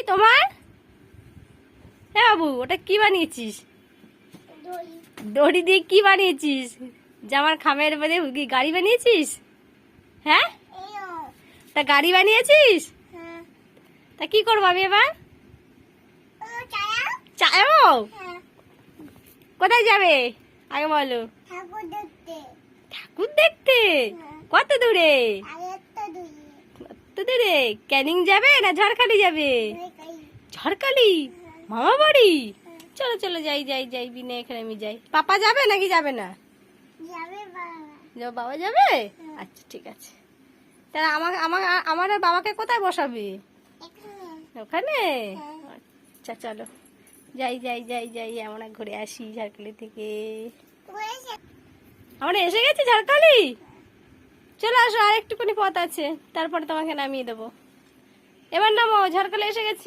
তোমার হ্যাঁ বাবু, ওটা কি বানিয়েছিস? দড়ি দিয়ে কি বানিয়েছিস? জামার খামের মধ্যে গাড়ি বানিয়েছিস? হ্যাঁ, তা গাড়ি বানিয়েছিস? তা কি করবো আমি এবার? চালাবো? কোথায় যাবে আগে বলো। ঠাকুর দেখতে? কত দূরে? কত দূরে? ক্যানিং যাবে না ঝড়খালি যাবে? ঝড়খালি মামা বাড়ি? চলো চলো, যাই যাই যাই, বিনা এখানে আমি যাই। পাপা যাবে নাকি যাবে না? বাবা যাবে? আচ্ছা ঠিক আছে। তাহলে আমার আর বাবাকে কোথায় বসাবে? ওখানে? আচ্ছা চলো, যাই যাই যাই যাই, আমরা ঘুরে আসি ঝাড়খালি থেকে। আমরা এসে গেছি ঝাড়খালি। চলে আসো, আর একটুখানি পথ আছে, তারপরে তোমাকে নামিয়ে দেবো। এবার নামো, ঝাড়খালি এসে গেছি।